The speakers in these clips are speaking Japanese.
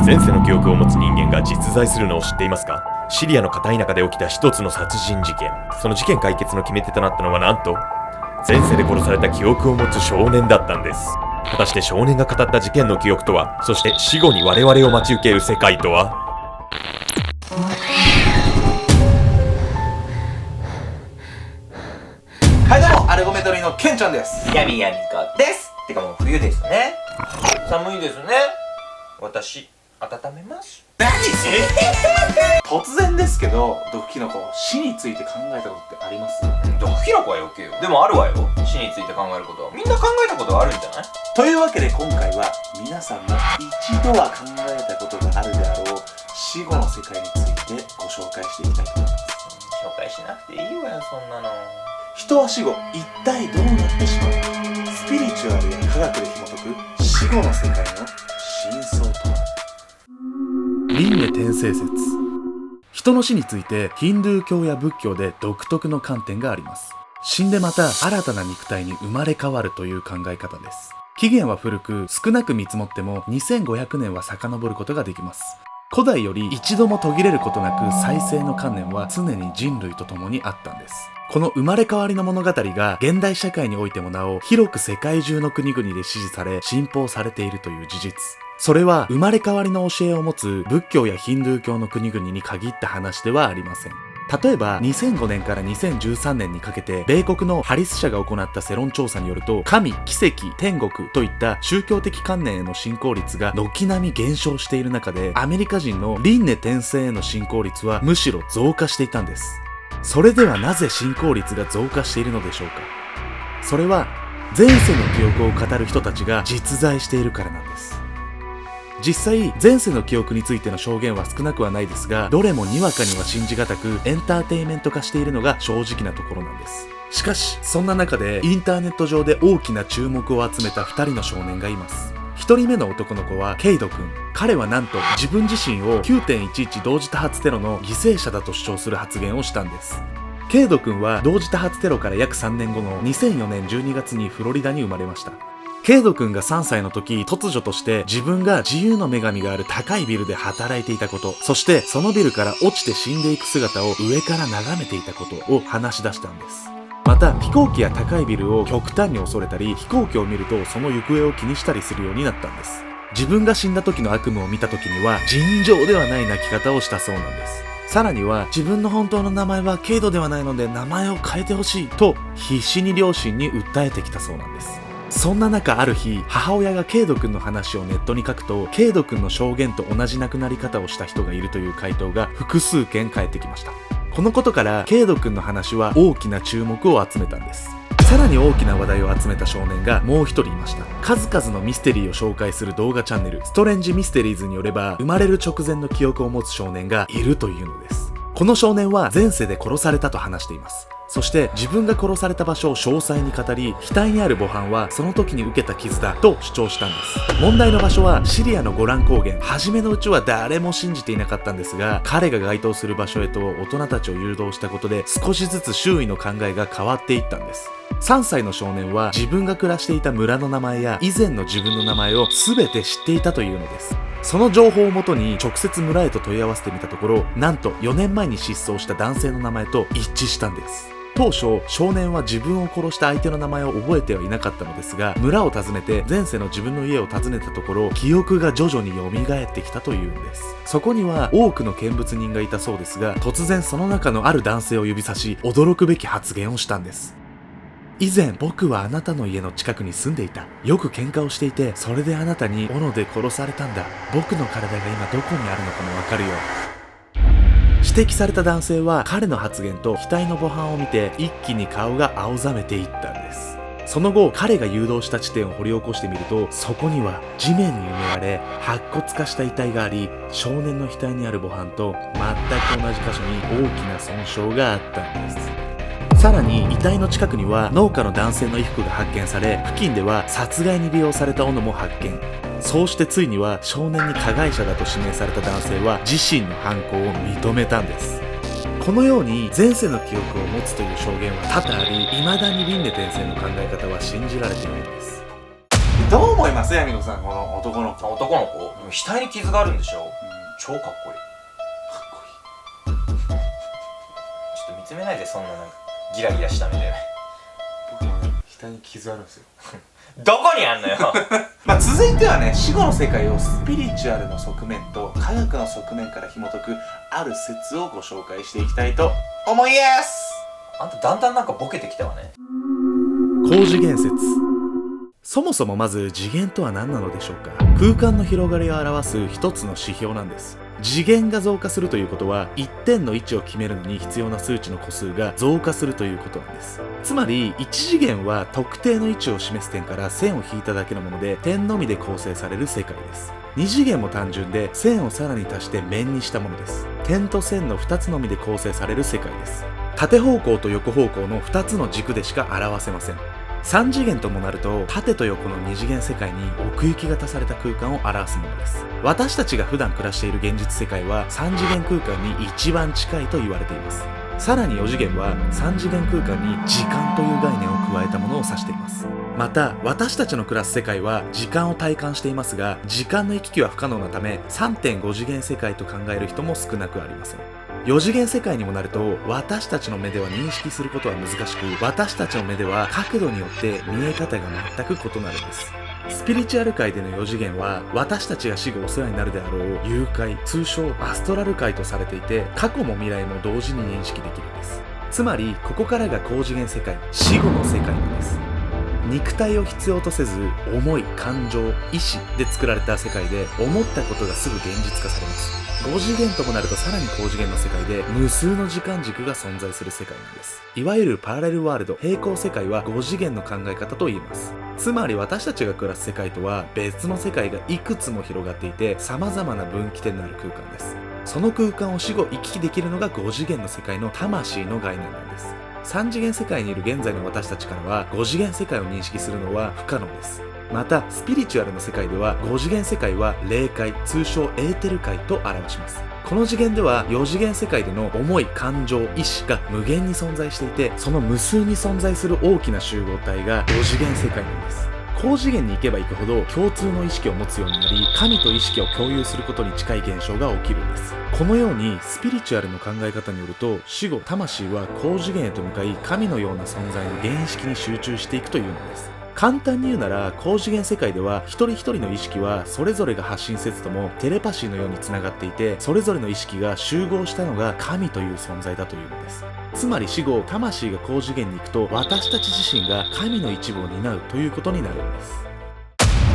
前世の記憶を持つ人間が実在するのを知っていますか？シリアの片田舎で起きた一つの殺人事件。その事件解決の決め手となったのはなんと前世で殺された記憶を持つ少年だったんです。果たして少年が語った事件の記憶とは、そして死後に我々を待ち受ける世界とは？はい、どうもアルゴメトリのケンちゃんです。やみやみこです。てかもう冬ですね。寒いですね。私温めます。何それ突然ですけど、毒キノコ、死について考えたことってあります？毒キノコは余計よ。でもあるわよ。死について考えることはみんな考えたことはあるんじゃない？というわけで今回は皆さんも一度は考えたことがあるであろう死後の世界についてご紹介していきたいと思います。紹介しなくていいわよ、そんなの。人は死後一体どうなってしまうのか、スピリチュアルや科学で紐解く死後の世界の真相とは。輪廻転生説。人の死についてヒンドゥー教や仏教で独特の観点があります。死んでまた新たな肉体に生まれ変わるという考え方です。起源は古く、少なく見積もっても2500年は遡ることができます。古代より一度も途切れることなく再生の観念は常に人類と共にあったんです。この生まれ変わりの物語が現代社会においてもなお広く世界中の国々で支持され信奉されているという事実。それは生まれ変わりの教えを持つ仏教やヒンドゥー教の国々に限った話ではありません。例えば2005年から2013年にかけて米国のハリス社が行った世論調査によると、神、奇跡、天国といった宗教的観念への信仰率が軒並み減少している中で、アメリカ人の輪廻転生への信仰率はむしろ増加していたんです。それではなぜ信仰率が増加しているのでしょうか。それは前世の記憶を語る人たちが実在しているからなんです。実際前世の記憶についての証言は少なくはないですが、どれもにわかには信じがたくエンターテインメント化しているのが正直なところなんです。しかしそんな中でインターネット上で大きな注目を集めた2人の少年がいます。1人目の男の子はケイド君。彼はなんと自分自身を 9.11 同時多発テロの犠牲者だと主張する発言をしたんです。ケイド君は同時多発テロから約3年後の2004年12月にフロリダに生まれました。ケイド君が3歳の時、突如として自分が自由の女神がある高いビルで働いていたこと、そしてそのビルから落ちて死んでいく姿を上から眺めていたことを話し出したんです。また飛行機や高いビルを極端に恐れたり、飛行機を見るとその行方を気にしたりするようになったんです。自分が死んだ時の悪夢を見た時には尋常ではない泣き方をしたそうなんです。さらには自分の本当の名前はケイドではないので名前を変えてほしいと必死に両親に訴えてきたそうなんです。そんな中ある日、母親がケイド君の話をネットに書くと、ケイド君の証言と同じ亡くなり方をした人がいるという回答が複数件返ってきました。このことからケイド君の話は大きな注目を集めたんです。さらに大きな話題を集めた少年がもう一人いました。数々のミステリーを紹介する動画チャンネルストレンジミステリーズによれば、生まれる直前の記憶を持つ少年がいるというのです。この少年は前世で殺されたと話しています。そして自分が殺された場所を詳細に語り、額にある墓斑はその時に受けた傷だと主張したんです。問題の場所はシリアのゴラン高原。初めのうちは誰も信じていなかったんですが、彼が該当する場所へと大人たちを誘導したことで少しずつ周囲の考えが変わっていったんです。3歳の少年は自分が暮らしていた村の名前や以前の自分の名前を全て知っていたというのです。その情報をもとに直接村へと問い合わせてみたところ、なんと4年前に失踪した男性の名前と一致したんです。当初少年は自分を殺した相手の名前を覚えてはいなかったのですが、村を訪ねて前世の自分の家を訪ねたところ、記憶が徐々に蘇ってきたというんです。そこには多くの見物人がいたそうですが、突然その中のある男性を指さし驚くべき発言をしたんです。以前僕はあなたの家の近くに住んでいた。よく喧嘩をしていて、それであなたに斧で殺されたんだ。僕の体が今どこにあるのかもわかるよ。指摘された男性は彼の発言と額の墓斑を見て一気に顔が青ざめていったんです。その後彼が誘導した地点を掘り起こしてみると、そこには地面に埋められ白骨化した遺体があり、少年の額にある墓斑と全く同じ箇所に大きな損傷があったんです。さらに遺体の近くには農家の男性の衣服が発見され、付近では殺害に利用された斧も発見。そうしてついには少年に加害者だと指名された男性は自身の犯行を認めたんです。このように前世の記憶を持つという証言は多々あり、未だに輪廻転生の考え方は信じられているんです。とどう思いますヤミコさん、この男の子。かっ男の子、でも額に傷があるんでしょ。超かっこいい。こいい。ちょっと見つめないで、そんななんかギラギラした目で。僕もね、額に傷あるんですよ。どこにあんのよ。続いてはね、死後の世界をスピリチュアルの側面と科学の側面から紐解くある説をご紹介していきたいと思います。あんただんだんなんかボケてきたわね。高次元説。そもそもまず次元とは何なのでしょうか。空間の広がりを表す一つの指標なんです。次元が増加するということは、一点の位置を決めるのに必要な数値の個数が増加するということなんです。つまり1次元は特定の位置を示す点から線を引いただけのもので、点のみで構成される世界です。2次元も単純で、線をさらに足して面にしたものです。点と線の2つのみで構成される世界です。縦方向と横方向の2つの軸でしか表せません。3次元ともなると、縦と横の2次元世界に奥行きが足された空間を表すものです。私たちが普段暮らしている現実世界は3次元空間に一番近いと言われています。さらに4次元は3次元空間に時間という概念を加えたものを指しています。また、私たちの暮らす世界は時間を体感していますが、時間の行き来は不可能なため 3.5 次元世界と考える人も少なくありません。4次元世界にもなると、私たちの目では認識することは難しく、私たちの目では角度によって見え方が全く異なるんです。スピリチュアル界での4次元は、私たちが死後お世話になるであろう幽界、通称アストラル界とされていて、過去も未来も同時に認識できるんです。つまり、ここからが高次元世界、死後の世界なんです。肉体を必要とせず、思い、感情、意志で作られた世界で、思ったことがすぐ現実化されます。5次元ともなるとさらに高次元の世界で無数の時間軸が存在する世界なんです。いわゆるパラレルワールド、平行世界は5次元の考え方と言えます。つまり私たちが暮らす世界とは別の世界がいくつも広がっていて、様々な分岐点のある空間です。その空間を死後行き来できるのが5次元の世界の魂の概念なんです。3次元世界にいる現在の私たちからは5次元世界を認識するのは不可能です。また、スピリチュアルの世界では5次元世界は霊界、通称エーテル界と表します。この次元では4次元世界での思い、感情、意志が無限に存在していて、その無数に存在する大きな集合体が5次元世界なんです。高次元に行けば行くほど共通の意識を持つようになり、神と意識を共有することに近い現象が起きるんです。このようにスピリチュアルの考え方によると、死後魂は高次元へと向かい、神のような存在の原意識に集中していくというのです。簡単に言うなら、高次元世界では一人一人の意識はそれぞれが発信せずともテレパシーのようにつながっていて、それぞれの意識が集合したのが神という存在だというのです。つまり死後、魂が高次元に行くと、私たち自身が神の一部を担うということになるんです。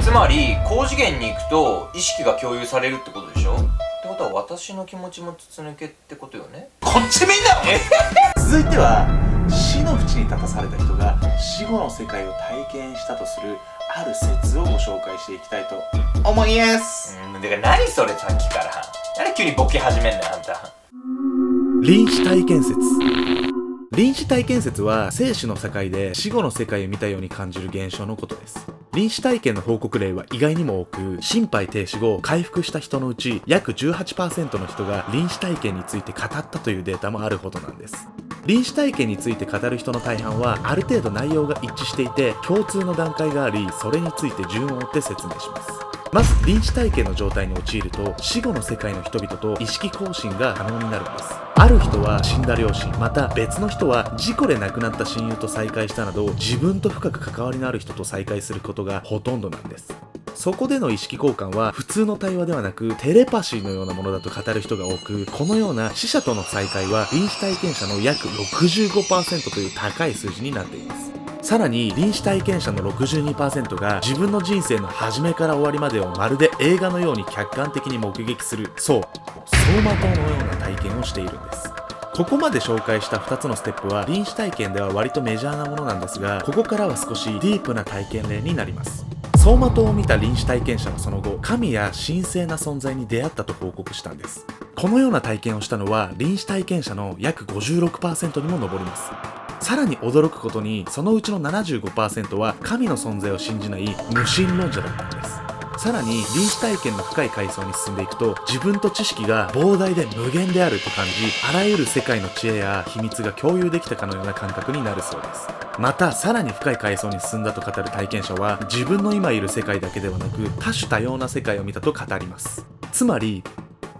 つまり高次元に行くと意識が共有されるってことでしょ。ってことは私の気持ちも筒抜けってことよね。こっち見んなお前。続いては、死の淵に立たされた人が死後の世界を体験したとするある説をご紹介していきたいと思います。だから何それ、さっきから何急にボケ始めんのよ、あんた。臨死体験説。臨死体験説は生死の境で死後の世界を見たように感じる現象のことです。臨死体験の報告例は意外にも多く、心肺停止後回復した人のうち約 18% の人が臨死体験について語ったというデータもあるほどなんです。臨死体験について語る人の大半はある程度内容が一致していて、共通の段階があり、それについて順を追って説明します。まず臨死体験の状態に陥ると、死後の世界の人々と意識更新が可能になるんです。ある人は死んだ両親、また別の人は事故で亡くなった親友と再会したなど、自分と深く関わりのある人と再会することがほとんどなんです。そこでの意識交換は普通の対話ではなくテレパシーのようなものだと語る人が多く、このような死者との再会は臨死体験者の約 65% という高い数字になっています。さらに臨死体験者の 62% が自分の人生の始めから終わりまでをまるで映画のように客観的に目撃する、そう、走馬灯のような体験をしているんです。ここまで紹介した2つのステップは臨死体験では割とメジャーなものなんですが、ここからは少しディープな体験例になります。走馬灯を見た臨死体験者はその後、神や神聖な存在に出会ったと報告したんです。このような体験をしたのは臨死体験者の約 56% にも上ります。さらに驚くことに、そのうちの 75% は神の存在を信じない無神論者だったんです。さらに臨死体験の深い階層に進んでいくと、自分と知識が膨大で無限であると感じ、あらゆる世界の知恵や秘密が共有できたかのような感覚になるそうです。またさらに深い階層に進んだと語る体験者は、自分の今いる世界だけではなく多種多様な世界を見たと語ります。つまり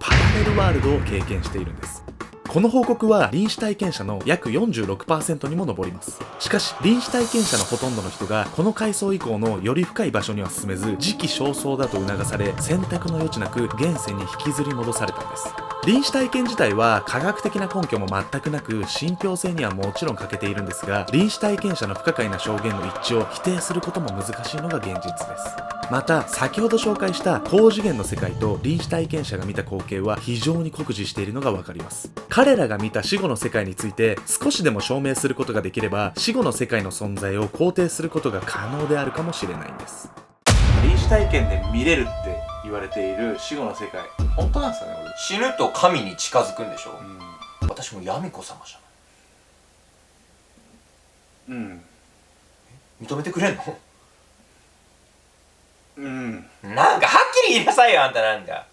パラレルワールドを経験しているんです。この報告は臨死体験者の約 46% にも上ります。しかし臨死体験者のほとんどの人がこの階層以降のより深い場所には進めず、時期尚早だと促され、選択の余地なく現世に引きずり戻されたんです。臨死体験自体は科学的な根拠も全くなく、信憑性にはもちろん欠けているんですが、臨死体験者の不可解な証言の一致を否定することも難しいのが現実です。また先ほど紹介した高次元の世界と臨死体験者が見た光景は非常に酷似しているのがわかります。彼らが見た死後の世界について少しでも証明することができれば、死後の世界の存在を肯定することが可能であるかもしれないんです。臨死体験で見れるって言われている死後の世界、本当なんですかねこれ。死ぬと神に近づくんでしょ。私もヤミ子様じゃない。認めてくれんの？なんかはっきり言いなさいよ、あんた。なんか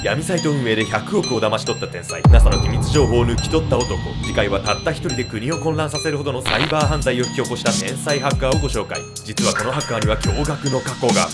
闇サイト運営で100億を騙し取った天才、 NASA の機密情報を抜き取った男。次回はたった一人で国を混乱させるほどのサイバー犯罪を引き起こした天才ハッカーをご紹介。実はこのハッカーには驚愕の過去が。